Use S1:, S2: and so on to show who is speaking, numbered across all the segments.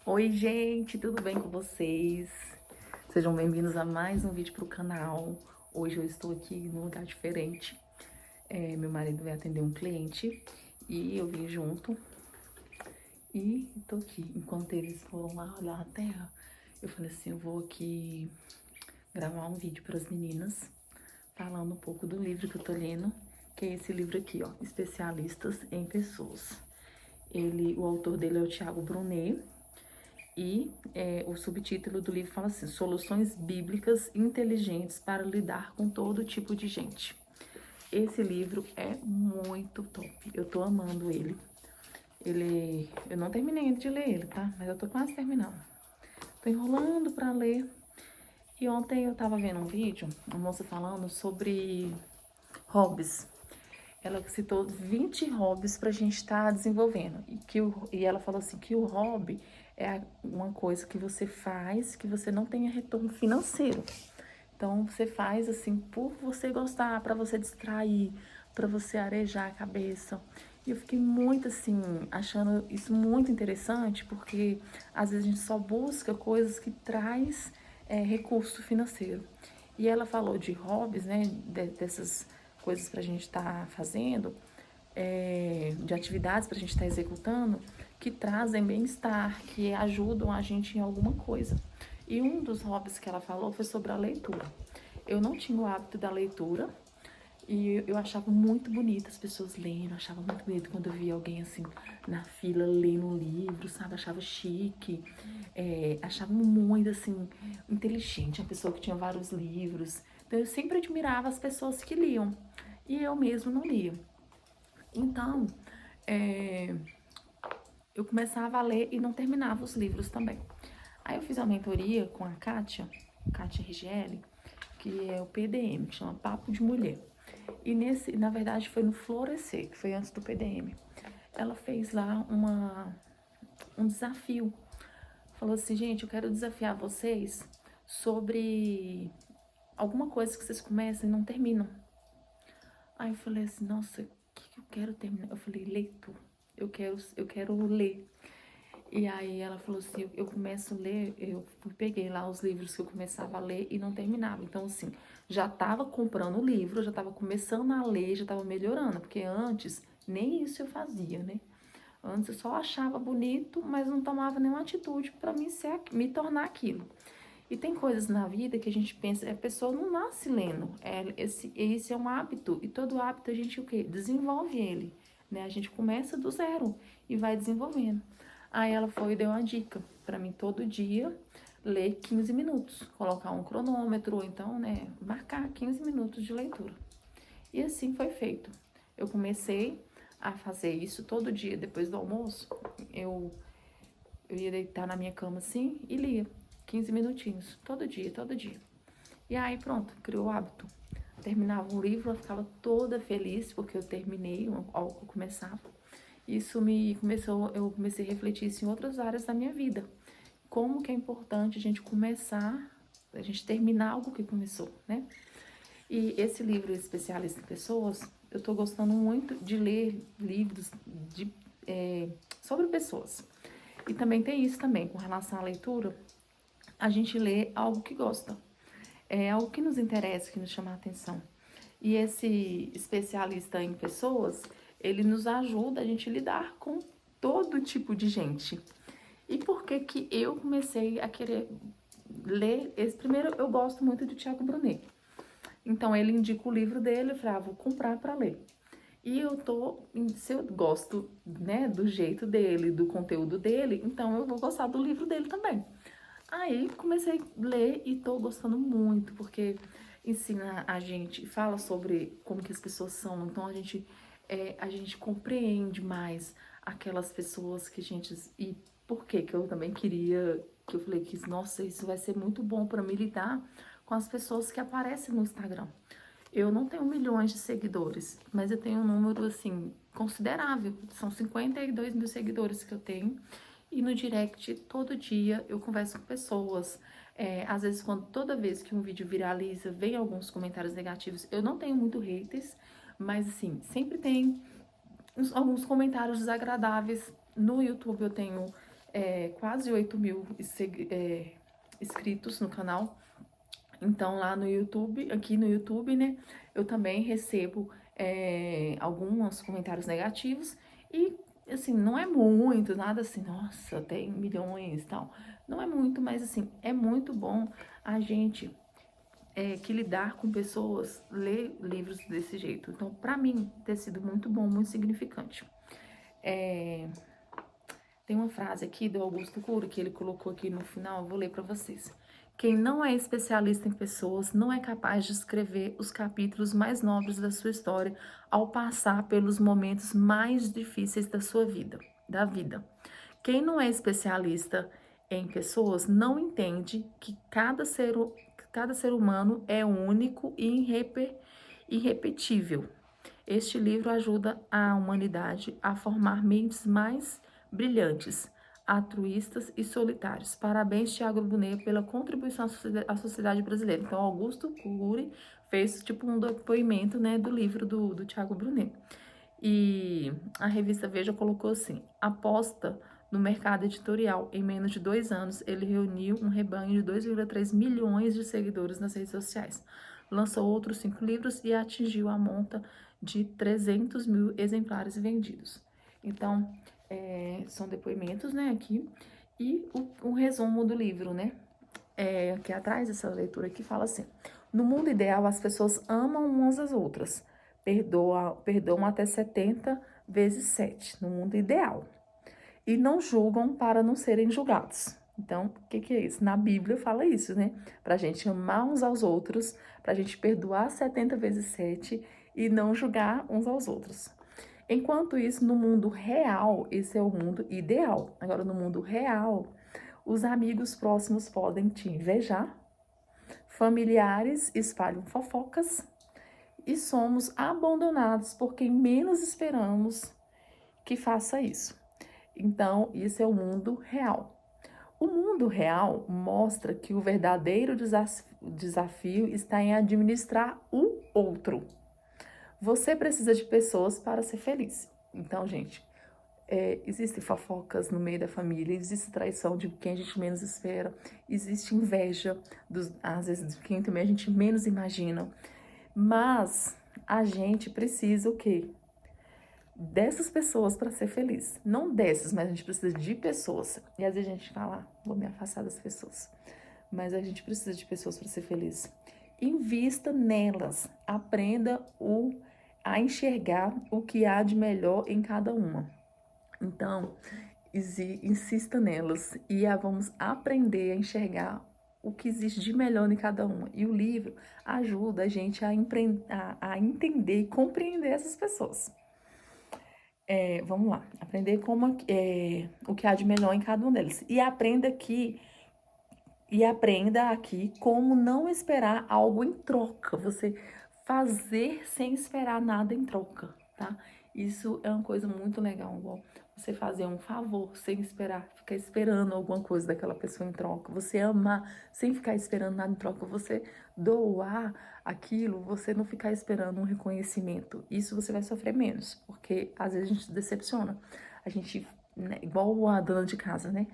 S1: Oi, gente, tudo bem com vocês? Sejam bem-vindos a mais um vídeo para o canal. Hoje eu estou aqui num lugar diferente. Meu marido vai atender um cliente e eu vim junto. E estou aqui. Enquanto eles foram lá olhar a terra, eu falei assim: eu vou aqui gravar um vídeo para as meninas, falando um pouco do livro que eu tô lendo, que é esse livro aqui, ó, Especialistas em Pessoas. O autor dele é o Tiago Brunet. E o subtítulo do livro fala assim: Soluções Bíblicas Inteligentes para Lidar com Todo Tipo de Gente. Esse livro é muito top. Eu tô amando ele. Eu não terminei de ler ele, tá? Mas eu tô quase terminando. Tô enrolando pra ler. E ontem eu tava vendo um vídeo, uma moça falando sobre hobbies. Ela citou 20 hobbies para a gente estar desenvolvendo. E ela falou assim que o hobby é uma coisa que você faz que você não tenha retorno financeiro. Então você faz assim por você gostar, para você distrair, para você arejar a cabeça. E eu fiquei muito assim, achando isso muito interessante, porque às vezes a gente só busca coisas que traz recurso financeiro. E ela falou de hobbies, né, dessas coisas para a gente estar fazendo, de atividades para a gente estar executando, que trazem bem-estar, que ajudam a gente em alguma coisa. E um dos hobbies que ela falou foi sobre a leitura. Eu não tinha o hábito da leitura e eu achava muito bonito as pessoas lendo, eu achava muito bonito quando eu via alguém assim na fila lendo um livro, sabe? Achava chique, achava muito assim inteligente, uma pessoa que tinha vários livros. Então eu sempre admirava as pessoas que liam e eu mesmo não lia. Então, é, eu começava a ler e não terminava os livros também. Aí eu fiz uma mentoria com a Kátia Rigelli, que é o PDM, que chama Papo de Mulher. E na verdade, foi no Florescer, que foi antes do PDM. Ela fez lá um desafio. Falou assim, gente, eu quero desafiar vocês sobre alguma coisa que vocês começam e não terminam. Aí eu falei assim, nossa, o que eu quero terminar? Eu falei, leitura. Eu quero ler. E aí ela falou assim, eu começo a ler, eu peguei lá os livros que eu começava a ler e não terminava. Então, assim, já tava comprando o livro, já tava começando a ler, já tava melhorando, porque antes nem isso eu fazia, né? Antes eu só achava bonito, mas não tomava nenhuma atitude para me tornar aquilo. E tem coisas na vida que a gente pensa, a pessoa não nasce lendo, esse é um hábito, e todo hábito a gente o quê? Desenvolve ele, né? A gente começa do zero e vai desenvolvendo. Aí ela foi e deu uma dica para mim todo dia ler 15 minutos, colocar um cronômetro, ou então, né, marcar 15 minutos de leitura. E assim foi feito. Eu comecei a fazer isso todo dia, depois do almoço, eu, eu ia deitar na minha cama assim e lia 15 minutinhos, todo dia, todo dia. E aí pronto, criou o hábito. Terminava um livro, eu ficava toda feliz porque eu terminei algo que eu começava. Eu comecei a refletir isso em outras áreas da minha vida. Como que é importante a gente começar, a gente terminar algo que começou, né? E esse livro Especialista em Pessoas, eu tô gostando muito de ler livros de, sobre pessoas. E também tem isso também, com relação à leitura, a gente lê algo que gosta. É algo que nos interessa, que nos chama a atenção. E esse especialista em pessoas, ele nos ajuda a gente lidar com todo tipo de gente. E por que que eu comecei a querer ler esse? Primeiro, eu gosto muito do Tiago Brunet. Então, ele indica o livro dele, eu falei, vou comprar para ler. E se eu gosto, né, do jeito dele, do conteúdo dele, então eu vou gostar do livro dele também. Aí comecei a ler e tô gostando muito, porque ensina a gente, fala sobre como que as pessoas são, então a gente compreende mais aquelas pessoas que a gente. E por que eu também queria, que eu falei que, nossa, isso vai ser muito bom para me lidar com as pessoas que aparecem no Instagram. Eu não tenho milhões de seguidores, mas eu tenho um número, assim, considerável. São 52 mil seguidores que eu tenho. E no direct, todo dia, eu converso com pessoas. Às vezes, toda vez que um vídeo viraliza, vem alguns comentários negativos. Eu não tenho muito haters, mas, assim, sempre tem alguns comentários desagradáveis. No YouTube eu tenho quase 8.000 inscritos no canal. Então, lá no YouTube, aqui no YouTube, né, eu também recebo alguns comentários negativos e, assim, não é muito, nada assim, nossa, tem milhões e tal. Não é muito, mas, assim, é muito bom a gente que lidar com pessoas, ler livros desse jeito. Então, pra mim, ter sido muito bom, muito significante. Tem uma frase aqui do Augusto Cury que ele colocou aqui no final, eu vou ler para vocês. Quem não é especialista em pessoas não é capaz de escrever os capítulos mais nobres da sua história ao passar pelos momentos mais difíceis da sua vida, da vida. Quem não é especialista em pessoas não entende que cada ser humano é único e irrepetível. Este livro ajuda a humanidade a formar mentes mais brilhantes, altruístas e solitários. Parabéns, Tiago Brunet, pela contribuição à sociedade brasileira. Então, Augusto Cury fez tipo um depoimento, né, do livro do Tiago Brunet. E a revista Veja colocou assim: aposta no mercado editorial. Em menos de 2 anos, ele reuniu um rebanho de 2,3 milhões de seguidores nas redes sociais. Lançou outros 5 livros e atingiu a monta de 300 mil exemplares vendidos. Então, são depoimentos, né, aqui, e o resumo do livro, né, aqui atrás, essa leitura aqui fala assim: no mundo ideal, as pessoas amam umas às outras, perdoam até 70 vezes 7, no mundo ideal, e não julgam para não serem julgados. Então, o que é isso? Na Bíblia fala isso, né? Pra gente amar uns aos outros, pra gente perdoar 70 vezes 7 e não julgar uns aos outros. Enquanto isso, no mundo real, esse é o mundo ideal. Agora, no mundo real, os amigos próximos podem te invejar, familiares espalham fofocas e somos abandonados por quem menos esperamos que faça isso. Então, isso é o mundo real. O mundo real mostra que o verdadeiro desafio está em administrar o outro. Você precisa de pessoas para ser feliz. Então, gente, existem fofocas no meio da família, existe traição de quem a gente menos espera, existe inveja, às vezes, de quem também a gente menos imagina. Mas a gente precisa o quê? Dessas pessoas para ser feliz. Não dessas, mas a gente precisa de pessoas. E às vezes a gente fala, vou me afastar das pessoas. Mas a gente precisa de pessoas para ser feliz. Invista nelas. Aprenda a enxergar o que há de melhor em cada uma. Então, insista nelas e vamos aprender a enxergar o que existe de melhor em cada uma. E o livro ajuda a gente a entender e compreender essas pessoas. Vamos lá, aprender o que há de melhor em cada um deles. E aprenda aqui como não esperar algo em troca. Você fazer sem esperar nada em troca, tá? Isso é uma coisa muito legal, igual você fazer um favor sem ficar esperando alguma coisa daquela pessoa em troca. Você amar sem ficar esperando nada em troca. Você doar aquilo, você não ficar esperando um reconhecimento. Isso você vai sofrer menos, porque às vezes a gente se decepciona. A gente, né, igual a dona de casa, né?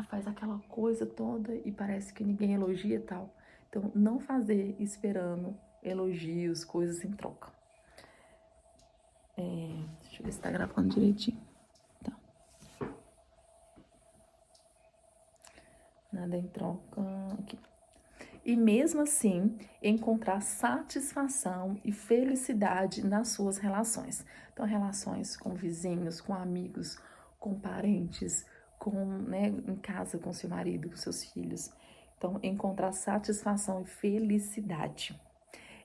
S1: Faz aquela coisa toda e parece que ninguém elogia e tal. Então, não fazer esperando elogios, coisas em troca. Deixa eu ver se tá gravando direitinho. Tá. Nada em troca. Aqui. E mesmo assim, encontrar satisfação e felicidade nas suas relações. Então, relações com vizinhos, com amigos, com parentes, né, em casa com seu marido, com seus filhos. Então, encontrar satisfação e felicidade.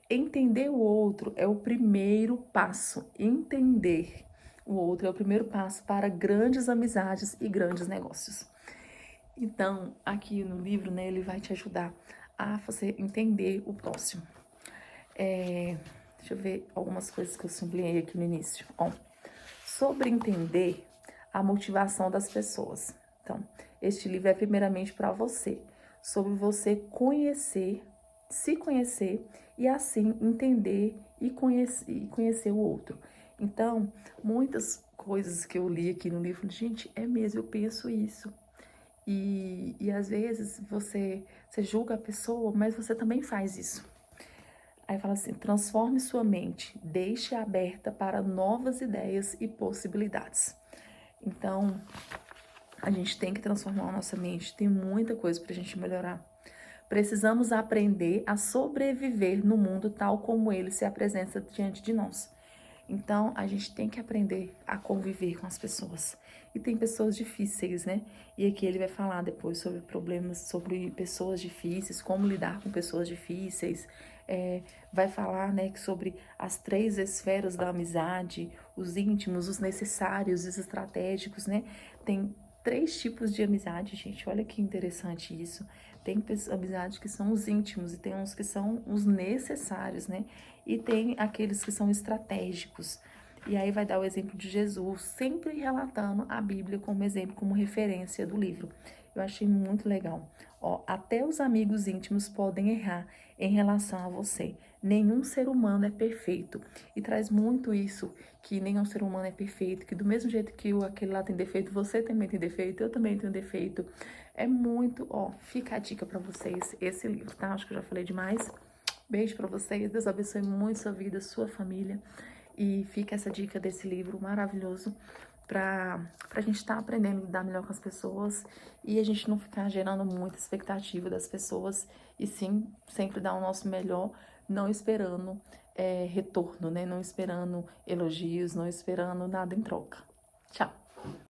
S1: Entender o outro é o primeiro passo. Entender o outro é o primeiro passo para grandes amizades e grandes negócios. Então, aqui no livro, né, ele vai te ajudar a você entender o próximo. Deixa eu ver algumas coisas que eu sublinhei aqui no início. Sobre entender a motivação das pessoas. Então, este livro é primeiramente para você, sobre você se conhecer e assim entender e conhecer o outro. Então, muitas coisas que eu li aqui no livro, gente, é mesmo, eu penso isso. E às vezes você julga a pessoa, mas você também faz isso. Aí fala assim, transforme sua mente, deixe aberta para novas ideias e possibilidades. Então, a gente tem que transformar a nossa mente, tem muita coisa para a gente melhorar. Precisamos aprender a sobreviver no mundo tal como ele se apresenta diante de nós. Então, a gente tem que aprender a conviver com as pessoas. E tem pessoas difíceis, né? E aqui ele vai falar depois sobre problemas, sobre pessoas difíceis, como lidar com pessoas difíceis. Vai falar, né, sobre as 3 esferas da amizade, os íntimos, os necessários, os estratégicos, né? Tem 3 tipos de amizade, gente. Olha que interessante isso. Tem amizades que são os íntimos e tem uns que são os necessários, né? E tem aqueles que são estratégicos. E aí vai dar o exemplo de Jesus, sempre relatando a Bíblia como exemplo, como referência do livro. Eu achei muito legal. Ó, até os amigos íntimos podem errar em relação a você. Nenhum ser humano é perfeito. E traz muito isso, que nenhum ser humano é perfeito, que do mesmo jeito que aquele lá tem defeito, você também tem defeito, eu também tenho defeito. É muito, ó, fica a dica para vocês esse livro, tá? Acho que eu já falei demais. Beijo para vocês, Deus abençoe muito sua vida, sua família. E fica essa dica desse livro maravilhoso para a gente estar aprendendo a lidar melhor com as pessoas e a gente não ficar gerando muita expectativa das pessoas e sim sempre dar o nosso melhor, não esperando retorno, né? Não esperando elogios, não esperando nada em troca. Tchau!